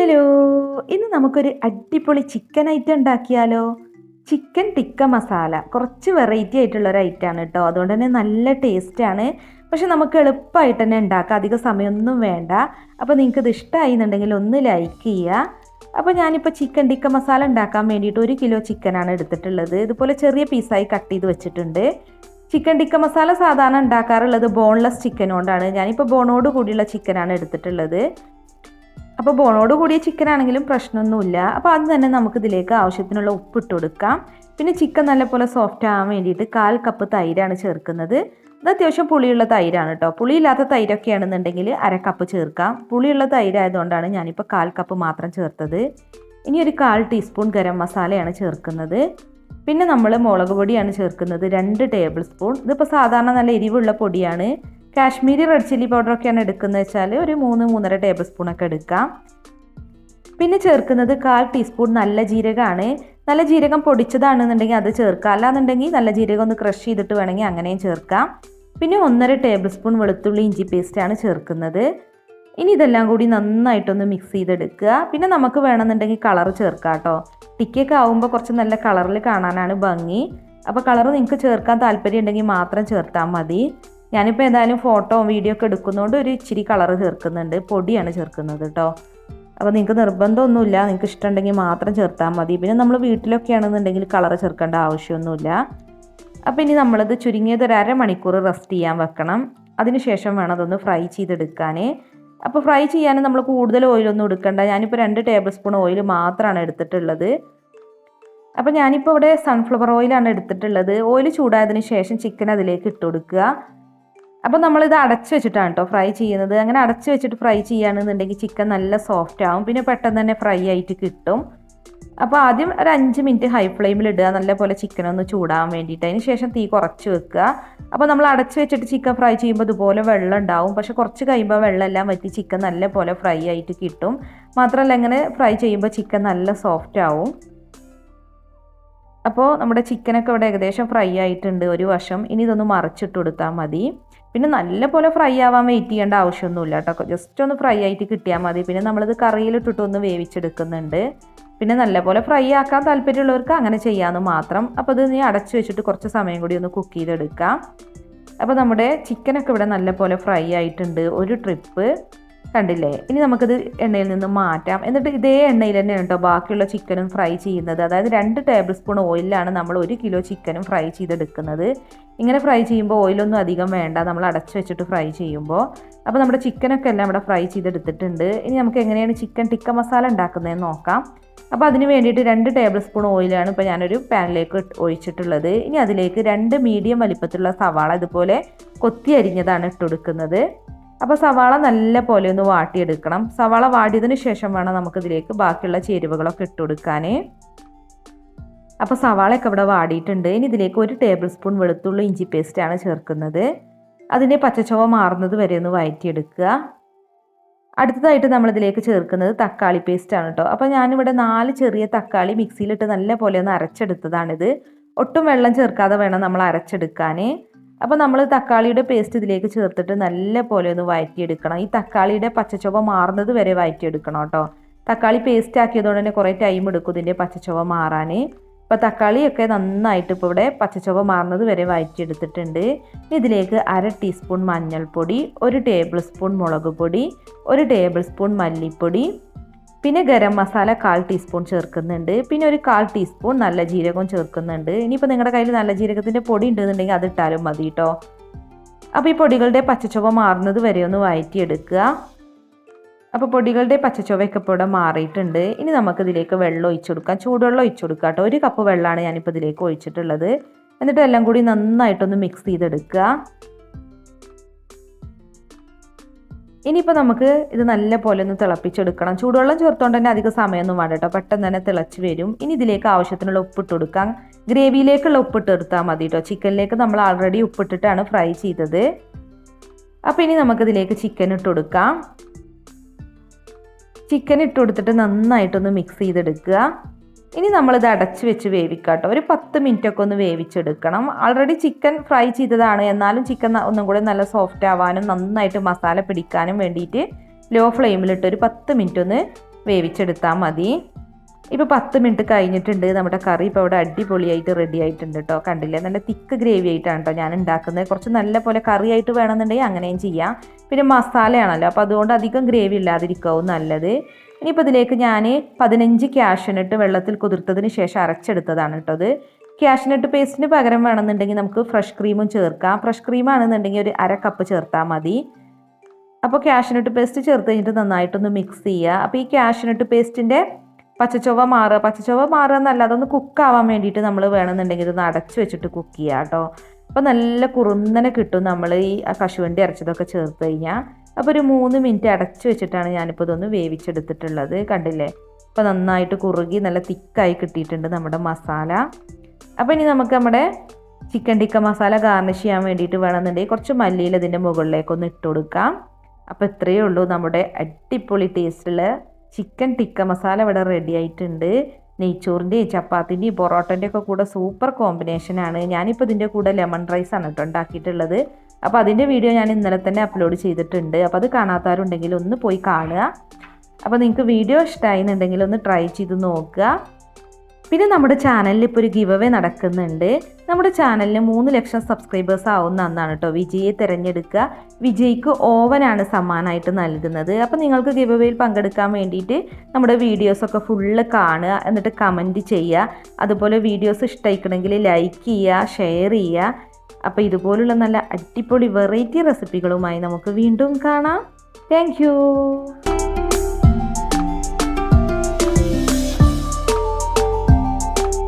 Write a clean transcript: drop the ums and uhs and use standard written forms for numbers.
Hello, ഇന്ന് നമുക്കൊരു അടിപൊളി ചിക്കൻ ഐറ്റം ഉണ്ടാക്കിയാലോ? ചിക്കൻ ടിക്ക മസാല കുറച്ച് വെറൈറ്റി ആയിട്ടുള്ള ഒരു ഐറ്റമാണ് കേട്ടോ. അതുകൊണ്ട് തന്നെ നല്ല ടേസ്റ്റാണ്. പക്ഷെ നമുക്ക് എളുപ്പമായിട്ട് തന്നെ ഉണ്ടാക്കാം, അധികം സമയമൊന്നും വേണ്ട. അപ്പോൾ നിങ്ങൾക്ക് ഇത് ഇഷ്ടമായി എന്നുണ്ടെങ്കിൽ ഒന്ന് ലൈക്ക് ചെയ്യുക. അപ്പോൾ ഞാനിപ്പോൾ ചിക്കൻ ടിക്ക മസാല ഉണ്ടാക്കാൻ വേണ്ടിയിട്ട് 1 കിലോ ചിക്കനാണ് എടുത്തിട്ടുള്ളത്. ഇതുപോലെ ചെറിയ പീസായി കട്ട് ചെയ്ത് വെച്ചിട്ടുണ്ട്. ചിക്കൻ ടിക്ക മസാല സാധാരണ ഉണ്ടാക്കാറുള്ളത് ബോൺലെസ് ചിക്കൻ കൊണ്ടാണ്. ഞാനിപ്പോൾ ബോണോട് കൂടിയുള്ള ചിക്കനാണ് എടുത്തിട്ടുള്ളത്. അപ്പോൾ ബോണോട് കൂടിയ ചിക്കൻ ആണെങ്കിലും പ്രശ്നമൊന്നുമില്ല. അപ്പോൾ അത് തന്നെ നമുക്ക് ഇതിലേക്ക് ആവശ്യത്തിനുള്ള ഉപ്പ് ഇട്ട് കൊടുക്കാം. പിന്നെ ചിക്കൻ നല്ലപോലെ സോഫ്റ്റ് ആവാൻ വേണ്ടിയിട്ട് 1/4 കപ്പ് തൈരാണ് ചേർക്കുന്നത്. അത് അത്യാവശ്യം പുളിയുള്ള തൈരാണ് കേട്ടോ. പുളിയില്ലാത്ത തൈരൊക്കെ ആണെന്നുണ്ടെങ്കിൽ 1/2 കപ്പ് ചേർക്കാം. പുളിയുള്ള തൈരായതുകൊണ്ടാണ് ഞാനിപ്പോൾ 1/4 കപ്പ് മാത്രം ചേർത്തത്. ഇനി ഒരു 1/4 ടീസ്പൂൺ ഗരം മസാലയാണ് ചേർക്കുന്നത്. പിന്നെ നമ്മൾ മുളക് പൊടിയാണ് ചേർക്കുന്നത്, 2 ടേബിൾ സ്പൂൺ. ഇതിപ്പോൾ സാധാരണ നല്ല എരിവുള്ള പൊടിയാണ്. കാശ്മീരി റെഡ് ചില്ലി പൗഡറൊക്കെയാണ് എടുക്കുന്നത് വെച്ചാൽ ഒരു 3-3.5 ടേബിൾ സ്പൂണൊക്കെ എടുക്കാം. പിന്നെ ചേർക്കുന്നത് 1/4 ടീസ്പൂൺ നല്ല ജീരകമാണ്. നല്ല ജീരകം പൊടിച്ചതാണെന്നുണ്ടെങ്കിൽ അത് ചേർക്കാം, അല്ലാന്നുണ്ടെങ്കിൽ നല്ല ജീരകം ഒന്ന് ക്രഷ് ചെയ്തിട്ട് വേണമെങ്കിൽ അങ്ങനെയും ചേർക്കാം. പിന്നെ 1.5 ടേബിൾ സ്പൂൺ വെളുത്തുള്ളി ഇഞ്ചി പേസ്റ്റാണ് ചേർക്കുന്നത്. ഇനി ഇതെല്ലാം കൂടി നന്നായിട്ടൊന്ന് മിക്സ് ചെയ്തെടുക്കുക. പിന്നെ നമുക്ക് വേണമെന്നുണ്ടെങ്കിൽ കളർ ചേർക്കാം കേട്ടോ. ടിക്കൊക്കെ ആവുമ്പോൾ കുറച്ച് നല്ല കളറിൽ കാണാനാണ് ഭംഗി. അപ്പോൾ കളർ നിങ്ങൾക്ക് ചേർക്കാൻ താല്പര്യം ഉണ്ടെങ്കിൽ മാത്രം ചേർത്താൽ മതി. ഞാനിപ്പോൾ ഏതായാലും ഫോട്ടോ വീഡിയോ ഒക്കെ എടുക്കുന്നതുകൊണ്ട് ഒരു ഇച്ചിരി കളർ ചേർക്കുന്നുണ്ട്, പൊടിയാണ് ചേർക്കുന്നത് കേട്ടോ. അപ്പോൾ നിങ്ങൾക്ക് നിർബന്ധമൊന്നുമില്ല, നിങ്ങൾക്ക് ഇഷ്ടമുണ്ടെങ്കിൽ മാത്രം ചേർത്താൽ മതി. പിന്നെ നമ്മൾ വീട്ടിലൊക്കെ ആണെന്നുണ്ടെങ്കിൽ കളർ ചേർക്കേണ്ട ആവശ്യമൊന്നുമില്ല. അപ്പോൾ ഇനി നമ്മളിത് ചുരുങ്ങിയത് ഒരു 1/2 മണിക്കൂർ റെസ്റ്റ് ചെയ്യാൻ വെക്കണം. അതിനുശേഷം വേണം അതൊന്ന് ഫ്രൈ ചെയ്തെടുക്കാൻ. അപ്പോൾ ഫ്രൈ ചെയ്യാൻ നമ്മൾ കൂടുതൽ ഓയിലൊന്നും എടുക്കണ്ട. ഞാനിപ്പോൾ 2 ടേബിൾ സ്പൂൺ ഓയിൽ മാത്രമാണ് എടുത്തിട്ടുള്ളത്. അപ്പോൾ ഞാനിപ്പോൾ ഇവിടെ സൺഫ്ലവർ ഓയിലാണ് എടുത്തിട്ടുള്ളത്. ഓയിൽ ചൂടായതിന് ശേഷം ചിക്കൻ അതിലേക്ക് ഇട്ട് കൊടുക്കുക. അപ്പോൾ നമ്മളിത് അടച്ച് വെച്ചിട്ടാണ് കേട്ടോ ഫ്രൈ ചെയ്യുന്നത്. അങ്ങനെ അടച്ച് വെച്ചിട്ട് ഫ്രൈ ചെയ്യുകയാണെന്നുണ്ടെങ്കിൽ ചിക്കൻ നല്ല സോഫ്റ്റ് ആവും, പിന്നെ പെട്ടെന്ന് തന്നെ ഫ്രൈ ആയിട്ട് കിട്ടും. അപ്പോൾ ആദ്യം ഒരു 5 മിനിറ്റ് ഹൈ ഫ്ലെയിമിൽ ഇടുക, നല്ലപോലെ ചിക്കൻ ഒന്ന് ചൂടാകാൻ വേണ്ടിയിട്ട്. അതിന് ശേഷം തീ കുറച്ച് വെക്കുക. അപ്പോൾ നമ്മൾ അടച്ച് വെച്ചിട്ട് ചിക്കൻ ഫ്രൈ ചെയ്യുമ്പോൾ ഇതുപോലെ വെള്ളം ഉണ്ടാവും. പക്ഷെ കുറച്ച് കഴിയുമ്പോൾ വെള്ളമെല്ലാം വറ്റി ചിക്കൻ നല്ലപോലെ ഫ്രൈ ആയിട്ട് കിട്ടും. മാത്രമല്ല ഇങ്ങനെ ഫ്രൈ ചെയ്യുമ്പോൾ ചിക്കൻ നല്ല സോഫ്റ്റ് ആവും. അപ്പോൾ നമ്മുടെ ചിക്കനൊക്കെ ഇവിടെ ഏകദേശം ഫ്രൈ ആയിട്ടുണ്ട് ഒരു വശം. ഇനി ഇതൊന്ന് മറിച്ചിട്ട് കൊടുത്താൽ മതി. പിന്നെ നല്ലപോലെ ഫ്രൈ ആവാൻ വെയിറ്റ് ചെയ്യേണ്ട ആവശ്യമൊന്നുമില്ല കേട്ടോ. ജസ്റ്റ് ഒന്ന് ഫ്രൈ ആയിട്ട് കിട്ടിയാൽ മതി. പിന്നെ നമ്മളിത് കറിയിലിട്ടിട്ടൊന്ന് വേവിച്ചെടുക്കുന്നുണ്ട്. പിന്നെ നല്ലപോലെ ഫ്രൈ ആക്കാൻ താല്പര്യമുള്ളവർക്ക് അങ്ങനെ ചെയ്യാമെന്ന് മാത്രം. അപ്പോൾ ഇത് നീ അടച്ച് വെച്ചിട്ട് കുറച്ച് സമയം കൂടി ഒന്ന് കുക്ക് ചെയ്തെടുക്കാം. അപ്പോൾ നമ്മുടെ ചിക്കനൊക്കെ ഇവിടെ നല്ലപോലെ ഫ്രൈ ആയിട്ടുണ്ട് ഒരു ട്രിപ്പ്, കണ്ടില്ലേ? ഇനി നമുക്കിത് എണ്ണയിൽ നിന്ന് മാറ്റാം. എന്നിട്ട് ഇതേ എണ്ണയിൽ തന്നെ കേട്ടോ ബാക്കിയുള്ള ചിക്കനും ഫ്രൈ ചെയ്യുന്നത്. അതായത് 2 ടേബിൾ സ്പൂൺ ഓയിലാണ് നമ്മൾ 1 കിലോ ചിക്കനും ഫ്രൈ ചെയ്തെടുക്കുന്നത്. ഇങ്ങനെ ഫ്രൈ ചെയ്യുമ്പോൾ ഓയിലൊന്നും അധികം വേണ്ട, നമ്മൾ അടച്ച് വെച്ചിട്ട് ഫ്രൈ ചെയ്യുമ്പോൾ. അപ്പോൾ നമ്മുടെ ചിക്കനൊക്കെ എല്ലാം ഇവിടെ ഫ്രൈ ചെയ്തെടുത്തിട്ടുണ്ട്. ഇനി നമുക്ക് എങ്ങനെയാണ് ചിക്കൻ ടിക്ക മസാല ഉണ്ടാക്കുന്നതെന്ന് നോക്കാം. അപ്പോൾ അതിന് വേണ്ടിയിട്ട് 2 ടേബിൾ സ്പൂൺ ഓയിലാണ് ഇപ്പോൾ ഞാനൊരു പാനിലേക്ക് ഒഴിച്ചിട്ടുള്ളത്. ഇനി അതിലേക്ക് 2 മീഡിയം വലിപ്പത്തിലുള്ള സവാള ഇതുപോലെ കൊത്തി അരിഞ്ഞതാണ് ഇട്ട് കൊടുക്കുന്നത്. അപ്പോൾ സവാള നല്ല പോലെ ഒന്ന് വാട്ടിയെടുക്കണം. സവാള വാടിയതിന് ശേഷം വേണം നമുക്കിതിലേക്ക് ബാക്കിയുള്ള ചേരുവകളൊക്കെ ഇട്ട് കൊടുക്കാൻ. അപ്പോൾ സവാളയൊക്കെ ഇവിടെ വാടിയിട്ടുണ്ട്. ഇനി ഇതിലേക്ക് 1 ടേബിൾ സ്പൂൺ വെളുത്തുള്ളി ഇഞ്ചി പേസ്റ്റാണ് ചേർക്കുന്നത്. അതിൻ്റെ പച്ചച്ചുവ മാറുന്നത് വരെ ഒന്ന് വഴറ്റിയെടുക്കുക. അടുത്തതായിട്ട് നമ്മളിതിലേക്ക് ചേർക്കുന്നത് തക്കാളി പേസ്റ്റാണ് കേട്ടോ. അപ്പോൾ ഞാനിവിടെ 4 ചെറിയ തക്കാളി മിക്സിയിലിട്ട് നല്ല പോലെ ഒന്ന് അരച്ചെടുത്തതാണിത്. ഒട്ടും വെള്ളം ചേർക്കാതെ വേണം നമ്മൾ അരച്ചെടുക്കാൻ. അപ്പോൾ നമ്മൾ തക്കാളിയുടെ പേസ്റ്റ് ഇതിലേക്ക് ചേർത്തിട്ട് നല്ല പോലെ ഒന്ന് വഴറ്റിയെടുക്കണം. ഈ തക്കാളിയുടെ പച്ചച്ചുവ മാറുന്നത് വരെ വഴറ്റിയെടുക്കണം കേട്ടോ. തക്കാളി പേസ്റ്റ് ആക്കിയതുകൊണ്ട് തന്നെ കുറേ ടൈം എടുക്കും ഇതിൻ്റെ പച്ചച്ചുവ മാറാൻ. അപ്പോൾ തക്കാളിയൊക്കെ നന്നായിട്ട് ഇപ്പോൾ ഇവിടെ പച്ചച്ചുവ മാറുന്നത് വരെ വഴറ്റിയെടുത്തിട്ടുണ്ട്. ഇതിലേക്ക് 1/2 ടീസ്പൂൺ മഞ്ഞൾപ്പൊടി, 1 ടേബിൾ സ്പൂൺ മുളക് പൊടി, 1 ടേബിൾ സ്പൂൺ മല്ലിപ്പൊടി, പിന്നെ ഗരം മസാല 1/4 ടീസ്പൂൺ ചേർക്കുന്നുണ്ട്. പിന്നെ ഒരു 1/4 ടീസ്പൂൺ നല്ല ജീരകവും ചേർക്കുന്നുണ്ട്. ഇനിയിപ്പോൾ നിങ്ങളുടെ കയ്യിൽ നല്ല ജീരകത്തിൻ്റെ പൊടി ഉണ്ടെന്നുണ്ടെങ്കിൽ അത് ഇട്ടാലും മതി കേട്ടോ. അപ്പോൾ ഈ പൊടികളുടെ പച്ചച്ചുവ മാറുന്നത് വരെ ഒന്ന് വഴറ്റിയെടുക്കുക. അപ്പോൾ പൊടികളുടെ പച്ചച്ചുവയൊക്കെ ഇപ്പോൾ ഇവിടെ മാറിയിട്ടുണ്ട്. ഇനി നമുക്കിതിലേക്ക് വെള്ളം ഒഴിച്ചു കൊടുക്കാം, ചൂടുവെള്ളം ഒഴിച്ചു കൊടുക്കാം കേട്ടോ. 1 കപ്പ് വെള്ളമാണ് ഞാനിപ്പോൾ ഇതിലേക്ക് ഒഴിച്ചിട്ടുള്ളത്. എന്നിട്ട് എല്ലാം കൂടി നന്നായിട്ടൊന്ന് മിക്സ് ചെയ്തെടുക്കുക. ഇനിയിപ്പോൾ നമുക്ക് ഇത് നല്ല പോലെ ഒന്ന് തിളപ്പിച്ചെടുക്കണം. ചൂടുവെള്ളം ചേർത്തുകൊണ്ട് തന്നെ അധികം സമയമൊന്നും വേണ്ട കേട്ടോ, പെട്ടെന്ന് തന്നെ തിളച്ച് വരും. ഇനി ഇതിലേക്ക് ആവശ്യത്തിനുള്ള ഉപ്പിട്ട് കൊടുക്കാം. ഗ്രേവിയിലേക്കുള്ള ഉപ്പിട്ട് എടുത്താൽ മതി കേട്ടോ. ചിക്കനിലേക്ക് നമ്മൾ ആൾറെഡി ഉപ്പിട്ടിട്ടാണ് ഫ്രൈ ചെയ്തത്. അപ്പോൾ ഇനി നമുക്കിതിലേക്ക് ചിക്കൻ ഇട്ട് കൊടുക്കാം. ചിക്കൻ ഇട്ട് കൊടുത്തിട്ട് നന്നായിട്ടൊന്ന് മിക്സ് ചെയ്തെടുക്കുക. ഇനി നമ്മളിത് അടച്ച് വെച്ച് വേവിക്കാം കേട്ടോ. ഒരു 10 മിനിറ്റൊക്കെ ഒന്ന് വേവിച്ചെടുക്കണം. ആൾറെഡി ചിക്കൻ ഫ്രൈ ചെയ്തതാണ്, എന്നാലും ചിക്കൻ ഒന്നും കൂടി നല്ല സോഫ്റ്റ് ആവാനും നന്നായിട്ട് മസാല പിടിക്കാനും വേണ്ടിയിട്ട് ലോ ഫ്ലെയിമിലിട്ട് ഒരു 10 മിനിറ്റ് ഒന്ന് വേവിച്ചെടുത്താൽ മതി. ഇപ്പോൾ 10 മിനിറ്റ് കഴിഞ്ഞിട്ടുണ്ട്. നമ്മുടെ കറി ഇപ്പോൾ ഇവിടെ അടിപൊളിയായിട്ട് റെഡി ആയിട്ടുണ്ട് കേട്ടോ. കണ്ടില്ലേ, നല്ല തിക്ക് ഗ്രേവി ആയിട്ടാണ് കേട്ടോ ഞാൻ ഉണ്ടാക്കുന്നത്. കുറച്ച് നല്ല പോലെ കറിയായിട്ട് വേണമെന്നുണ്ടെങ്കിൽ അങ്ങനെയും ചെയ്യാം. പിന്നെ മസാലയാണല്ലോ, അപ്പോൾ അതുകൊണ്ട് അധികം ഗ്രേവി ഇല്ലാതിരിക്കാവും നല്ലത്. ഇനിയിപ്പോൾ ഇതിലേക്ക് ഞാൻ 15 കാഷ്യൂനട്ട് വെള്ളത്തിൽ കുതിർത്തതിന് ശേഷം അരച്ചെടുത്തതാണ് കേട്ടോ. അത് കാഷ്യൂനട്ട് പേസ്റ്റിന് പകരം വേണമെന്നുണ്ടെങ്കിൽ നമുക്ക് ഫ്രഷ് ക്രീമും ചേർക്കാം. ഫ്രഷ് ക്രീം ആണെന്നുണ്ടെങ്കിൽ ഒരു 1/2 കപ്പ് ചേർത്താൽ മതി. അപ്പോൾ കാഷ്യൂനട്ട് പേസ്റ്റ് ചേർത്ത് കഴിഞ്ഞിട്ട് നന്നായിട്ടൊന്ന് മിക്സ് ചെയ്യുക. അപ്പോൾ ഈ കാഷ്യൂനട്ട് പേസ്റ്റിൻ്റെ പച്ചച്ചൊവ്വ മാറുക എന്നല്ല, അതൊന്ന് കുക്കാവാൻ വേണ്ടിയിട്ട് നമ്മൾ വേണമെന്നുണ്ടെങ്കിൽ ഇതൊന്ന് അടച്ചു വെച്ചിട്ട് കുക്ക് ചെയ്യുക കേട്ടോ. അപ്പോൾ നല്ല കുറുന്നനെ കിട്ടും നമ്മൾ ഈ കശുവണ്ടി അരച്ചതൊക്കെ ചേർത്ത് കഴിഞ്ഞാൽ. അപ്പോൾ ഒരു 3 മിനിറ്റ് അടച്ചു വെച്ചിട്ടാണ് ഞാനിപ്പോൾ ഇതൊന്ന് വേവിച്ചെടുത്തിട്ടുള്ളത്. കണ്ടില്ലേ, അപ്പോൾ നന്നായിട്ട് കുറുകി നല്ല തിക്കായി കിട്ടിയിട്ടുണ്ട് നമ്മുടെ മസാല. അപ്പോൾ ഇനി നമുക്ക് നമ്മുടെ ചിക്കൻ ടിക്ക മസാല ഗാർണിഷ് ചെയ്യാൻ വേണ്ടിയിട്ട് വേണമെന്നുണ്ടെങ്കിൽ കുറച്ച് മല്ലിയില ഇതിൻ്റെ മുകളിലേക്കൊന്ന് ഇട്ട് കൊടുക്കാം. അപ്പോൾ ഇത്രയേ ഉള്ളൂ, നമ്മുടെ അടിപൊളി ടേസ്റ്റുള്ള ചിക്കൻ ടിക്ക മസാല ഇവിടെ റെഡി ആയിട്ടുണ്ട്. നെയ്ച്ചോറിൻ്റെയും ചപ്പാത്തിൻ്റെയും പൊറോട്ടൻ്റെ ഒക്കെ കൂടെ സൂപ്പർ കോമ്പിനേഷനാണ്. ഞാനിപ്പോൾ ഇതിൻ്റെ കൂടെ ലെമൺ റൈസാണ് കേട്ടോ ഉണ്ടാക്കിയിട്ടുള്ളത്. അപ്പോൾ അതിൻ്റെ വീഡിയോ ഞാൻ ഇന്നലെ തന്നെ അപ്ലോഡ് ചെയ്തിട്ടുണ്ട്. അപ്പോൾ അത് കാണാത്തവരുണ്ടെങ്കിൽ ഒന്ന് പോയി കാണുക. അപ്പോൾ നിങ്ങൾക്ക് വീഡിയോ ഇഷ്ടമായി എന്നുണ്ടെങ്കിൽ ഒന്ന് ട്രൈ ചെയ്ത് നോക്കുക. പിന്നെ നമ്മുടെ ചാനലിൽ ഇപ്പോൾ ഒരു ഗിവ് അവേ നടക്കുന്നുണ്ട്. നമ്മുടെ ചാനലിന് 3 ലക്ഷം സബ്സ്ക്രൈബേഴ്സ് ആവുന്ന അന്നാണ് കേട്ടോ വിജയെ തിരഞ്ഞെടുക്കുക. വിജയ്ക്ക് ഓവനാണ് സമ്മാനമായിട്ട് നൽകുന്നത്. അപ്പോൾ നിങ്ങൾക്ക് ഗിവ് അവേയിൽ പങ്കെടുക്കാൻ വേണ്ടിയിട്ട് നമ്മുടെ വീഡിയോസൊക്കെ ഫുള്ള് കാണുക, എന്നിട്ട് കമൻറ്റ് ചെയ്യുക. അതുപോലെ വീഡിയോസ് ഇഷ്ടമായിക്കണമെങ്കിൽ ലൈക്ക് ചെയ്യുക, ഷെയർ ചെയ്യുക. അപ്പോൾ ഇതുപോലുള്ള നല്ല അടിപൊളി വെറൈറ്റി റെസിപ്പികളുമായി നമുക്ക് വീണ്ടും കാണാം. താങ്ക്